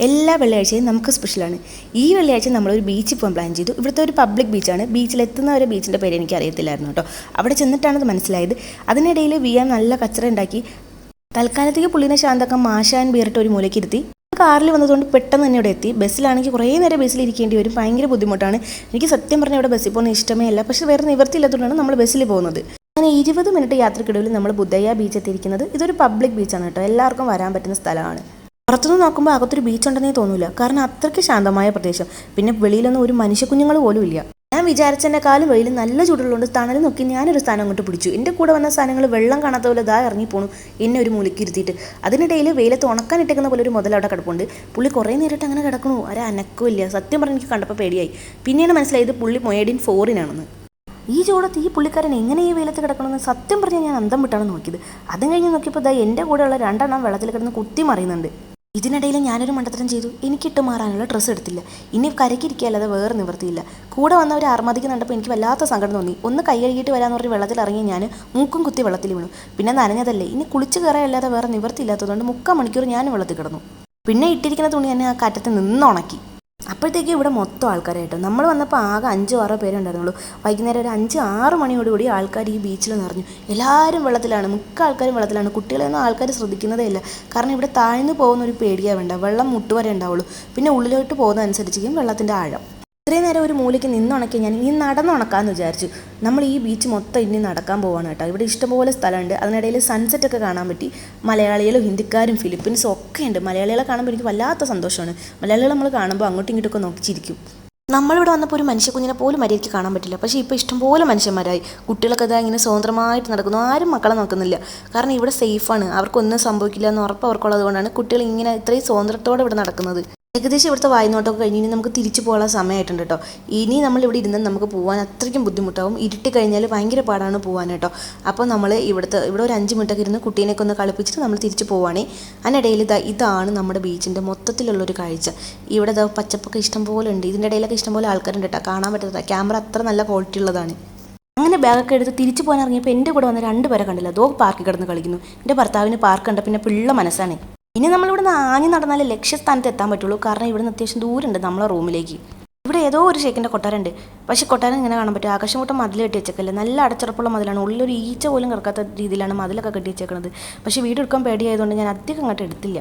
എല്ലാ വെള്ളിയാഴ്ചയും നമുക്ക് സ്പെഷ്യലാണ്. ഈ വെള്ളിയാഴ്ച നമ്മളൊരു ബീച്ചിൽ പോകാൻ പ്ലാൻ ചെയ്തു. ഇവിടുത്തെ ഒരു പബ്ലിക് ബീച്ചാണ്. ബീച്ചിലെത്തുന്ന ഒരു ബീച്ചിൻ്റെ പേര് എനിക്ക് അറിയത്തില്ലായിരുന്നു കേട്ടോ. അവിടെ ചെന്നിട്ടാണ് അത് മനസ്സിലായത്. അതിനിടയിൽ വിയാൻ നല്ല കച്ചറ ഉണ്ടാക്കി. തൽക്കാലത്തേക്ക് പുള്ളിനെ ശാന്തക്കാൻ മാഷാൻ ബീറിട്ട് ഒരു മൂലയ്ക്ക് ഇരുത്തി. കാറിൽ വന്നതുകൊണ്ട് പെട്ടെന്ന് തന്നെ ഇവിടെ എത്തി. ബസ്സിലാണെങ്കിൽ കുറേ നേരം ബസ്സിൽ ഇരിക്കേണ്ടി വരും. ഭയങ്കര ബുദ്ധിമുട്ടാണ്. എനിക്ക് സത്യം പറഞ്ഞാൽ ഇവിടെ ബസ്സിൽ പോകുന്നത് ഇഷ്ടമേ അല്ല. പക്ഷേ വേറെ നിവൃത്തിയില്ലാത്തതുകൊണ്ടാണ് നമ്മൾ ബസ്സിൽ പോകുന്നത്. അങ്ങനെ 20 മിനിറ്റ് യാത്രക്കിടയിൽ നമ്മൾ ബുദ്ധയ്യ ബീച്ച് എത്തിയിരിക്കുന്നത്. ഇതൊരു പബ്ലിക് ബീച്ചാണ് കേട്ടോ. എല്ലാവർക്കും വരാൻ പറ്റുന്ന സ്ഥലമാണ്. പുറത്തുനിന്ന് നോക്കുമ്പോൾ അകത്തൊരു ബീച്ച് ഉണ്ടെന്നേ തോന്നൂല. കാരണം അത്രയ്ക്ക് ശാന്തമായ പ്രദേശം. പിന്നെ വെളിയിലൊന്നും ഒരു മനുഷ്യക്കുഞ്ഞുങ്ങൾ പോലും ഇല്ല. ഞാൻ വിചാരിച്ചതിനേക്കാളും വെയിൽ നല്ല ചൂടുള്ളതുകൊണ്ട് തണൽ നോക്കി ഞാനൊരു സ്ഥാനം അങ്ങോട്ട് പിടിച്ചു. എൻ്റെ കൂടെ വന്ന സാധനങ്ങൾ വെള്ളം കാണാത്ത പോലെ ഇതാ ഇറങ്ങിപ്പോണു എന്നെ ഒരു മൂലയ്ക്ക് ഇരുത്തിയിട്ട്. അതിനിടയിൽ വെയിലത്ത് ഉണക്കാനിട്ടേക്കുന്ന പോലെ ഒരു മുതൽ അവിടെ കിടപ്പുണ്ട്. പുള്ളി കുറേ നേരിട്ട് അങ്ങനെ കിടക്കണു. അനക്കമില്ല. സത്യം പറഞ്ഞ് എനിക്ക് കണ്ടപ്പോൾ പേടിയായി. പിന്നെയാണ് മനസ്സിലായത് പുള്ളി മൊയഡിൻ 4-നാണെന്ന്. ഈ ചൂടത്ത് ഈ പുള്ളിക്കാരൻ എങ്ങനെ ഈ വെയിലത്ത് കിടക്കണമെന്ന് സത്യം പറഞ്ഞാൽ ഞാൻ അന്തം വിട്ടാണ് നോക്കിയത്. അതും കഴിഞ്ഞ് നോക്കിയപ്പോൾ ഇതാ എൻ്റെ കൂടെയുള്ള 2 വെള്ളത്തിൽ കിടന്ന് കുത്തി മറിയുന്നുണ്ട്. ഇതിനിടയിൽ ഞാനൊരു മണ്ടത്തരം ചെയ്തു. എനിക്കിട്ട് മാറാനുള്ള ഡ്രസ്സ് എടുത്തില്ല. ഇനി കരയ്ക്കിരിക്കുകയല്ലാതെ വേറെ നിവൃത്തിയില്ല. കൂടെ വന്നവർ ആർമാദിക്കുന്നുണ്ടപ്പോൾ എനിക്ക് വല്ലാത്ത സങ്കടം തോന്നി. ഒന്ന് കൈ കഴുകിയിട്ട് വരാമെന്ന് പറഞ്ഞ് വെള്ളത്തിൽ ഇറങ്ങി ഞാൻ മൂക്കും കുത്തി വെള്ളത്തിൽ വീണു. പിന്നെ നനഞ്ഞതല്ലേ, ഇനി കുളിച്ച് കയറാനല്ലാതെ വേറെ നിവൃത്തിയില്ലാത്തതുകൊണ്ട് 3/4 മണിക്കൂർ ഞാൻ വെള്ളത്തിൽ കിടന്നു. പിന്നെ ഇട്ടിരിക്കുന്ന തുണി തന്നെ ആ കാറ്റത്ത് നിന്നുണക്കി. അപ്പോഴത്തേക്ക് ഇവിടെ മൊത്തം ആൾക്കാരായിട്ടോ. നമ്മൾ വന്നപ്പോൾ ആകെ 5-6 പേരുണ്ടായിരുന്നുള്ളൂ. വൈകുന്നേരം ഒരു 5-6 മണിയോടുകൂടി ആൾക്കാർ ഈ ബീച്ചിൽ നിറഞ്ഞു. എല്ലാവരും വെള്ളത്തിലാണ്. മിക്ക ആൾക്കാരും വെള്ളത്തിലാണ്. കുട്ടികളെയൊന്നും ആൾക്കാർ ശ്രദ്ധിക്കുന്നതേ ഇല്ല. കാരണം ഇവിടെ താഴ്ന്നു പോകുന്ന ഒരു പേടിയാണ് വേണ്ട. വെള്ളം മുട്ടുവരെ ഉണ്ടാവുള്ളൂ. പിന്നെ ഉള്ളിലോട്ട് പോകുന്നതനുസരിച്ചിരിക്കും വെള്ളത്തിൻ്റെ ആഴം. ഇത്രയും നേരം ഒരു മൂലയ്ക്ക് നിന്നുണക്കി ഞാൻ ഇനി നടന്നുണക്കാമെന്ന് വിചാരിച്ചു. നമ്മൾ ഈ ബീച്ച് മൊത്തം ഇനി നടക്കാൻ പോവാണ് കേട്ടോ. ഇവിടെ ഇഷ്ടംപോലെ സ്ഥലമുണ്ട്. അതിനിടയിൽ സൺസെറ്റൊക്കെ കാണാൻ പറ്റി. മലയാളികളും ഹിന്ദിക്കാരും ഫിലിപ്പീൻസും ഒക്കെ ഉണ്ട്. മലയാളികളെ കാണുമ്പോൾ എനിക്ക് വല്ലാത്ത സന്തോഷമാണ്. മലയാളികൾ നമ്മൾ കാണുമ്പോൾ അങ്ങോട്ടും ഇങ്ങോട്ടൊക്കെ നോക്കിച്ചിരിക്കും. നമ്മളിവിടെ വന്നപ്പോൾ ഒരു മനുഷ്യക്കുഞ്ഞിനെ പോലും മര്യാദയ്ക്ക് കാണാൻ പറ്റില്ല. പക്ഷേ ഇപ്പോൾ ഇഷ്ടംപോലെ മനുഷ്യന്മാരായി. കുട്ടികളൊക്കെ ഇതാ ഇങ്ങനെ സ്വതന്ത്രമായിട്ട് നടക്കുന്നു. ആരും മക്കളെ നോക്കുന്നില്ല. കാരണം ഇവിടെ സേഫാണ്. അവർക്കൊന്നും സംഭവിക്കില്ല എന്ന് ഉറപ്പ് അവർക്കുള്ളത് കൊണ്ടാണ് കുട്ടികൾ ഇങ്ങനെ ഇത്രയും സ്വാതന്ത്ര്യത്തോടെ ഇവിടെ നടക്കുന്നത്. ഏകദേശം ഇവിടുത്തെ വായ്നോട്ടമൊക്കെ കഴിഞ്ഞ് ഇനി നമുക്ക് തിരിച്ചു പോകാനുള്ള സമയമായിട്ടുണ്ട് കേട്ടോ. ഇനി നമ്മളിവിടെ ഇരുന്ന് നമുക്ക് പോകാൻ അത്രയ്ക്കും ബുദ്ധിമുട്ടാവും. ഇരുട്ടി കഴിഞ്ഞാൽ ഭയങ്കര പാടാണ് പോകാൻ കേട്ടോ. അപ്പോൾ നമ്മൾ ഇവിടെ ഒരു 5 മിനിറ്റൊക്കെ ഇരുന്ന് കുട്ടീനെയൊക്കെ ഒന്ന് കളിപ്പിച്ചിട്ട് നമ്മൾ തിരിച്ചു പോവുകയാണേ. അതിനിടയിൽ ഇതാണ് നമ്മുടെ ബീച്ചിൻ്റെ മൊത്തത്തിലുള്ളൊരു കാഴ്ച. ഇവിടെ പച്ചപ്പൊക്കെ ഇഷ്ടംപോലെ ഉണ്ട്. ഇതിൻ്റെ ഇടയിലൊക്കെ ഇഷ്ടംപോലെ ആൾക്കാരുണ്ട് കേട്ടോ. കാണാൻ പറ്റുന്നത് ക്യാമറ അത്ര നല്ല ക്വാളിറ്റി ഉള്ളതാണ്. അങ്ങനെ ബാഗൊക്കെ എടുത്ത് തിരിച്ചു പോകാൻ ഇറങ്ങിയപ്പോൾ എൻ്റെ കൂടെ വന്ന 2 പേരെ കണ്ടില്ല. പാർക്കിൽ കിടന്ന് കളിക്കുന്നു. എൻ്റെ ഭർത്താവിന് പാർക്ക് കണ്ട പിന്നെ പിള്ള മനസ്സാണ്. ഇനി നമ്മളിവിടുന്ന് ആഞ്ഞ് നടന്നാലേ ലക്ഷ്യസ്ഥാനത്ത് എത്താൻ പറ്റുള്ളൂ. കാരണം ഇവിടുന്ന് അത്യാവശ്യം ദൂരമുണ്ട് നമ്മളെ റൂമിലേക്ക്. ഇവിടെ ഏതോ ഒരു ഷേക്കിൻ്റെ കൊട്ടാരമുണ്ട്. പക്ഷേ കൊട്ടാരം ഇങ്ങനെ കാണാൻ പറ്റും. ആകാശംകൂട്ടം മതിൽ കെട്ടി വെച്ചേക്കല്ലേ. നല്ല അടച്ചുറപ്പുള്ള മതിലാണ്. ഉള്ളിലൊരു ഈച്ച പോലും കിടക്കാത്ത രീതിയിലാണ് മതിലൊക്കെ കെട്ടി വെച്ചേക്കുന്നത്. പക്ഷേ വീട് എടുക്കാൻ പേടിയായതുകൊണ്ട് ഞാൻ അധികം അങ്ങോട്ട് എടുത്തില്ല.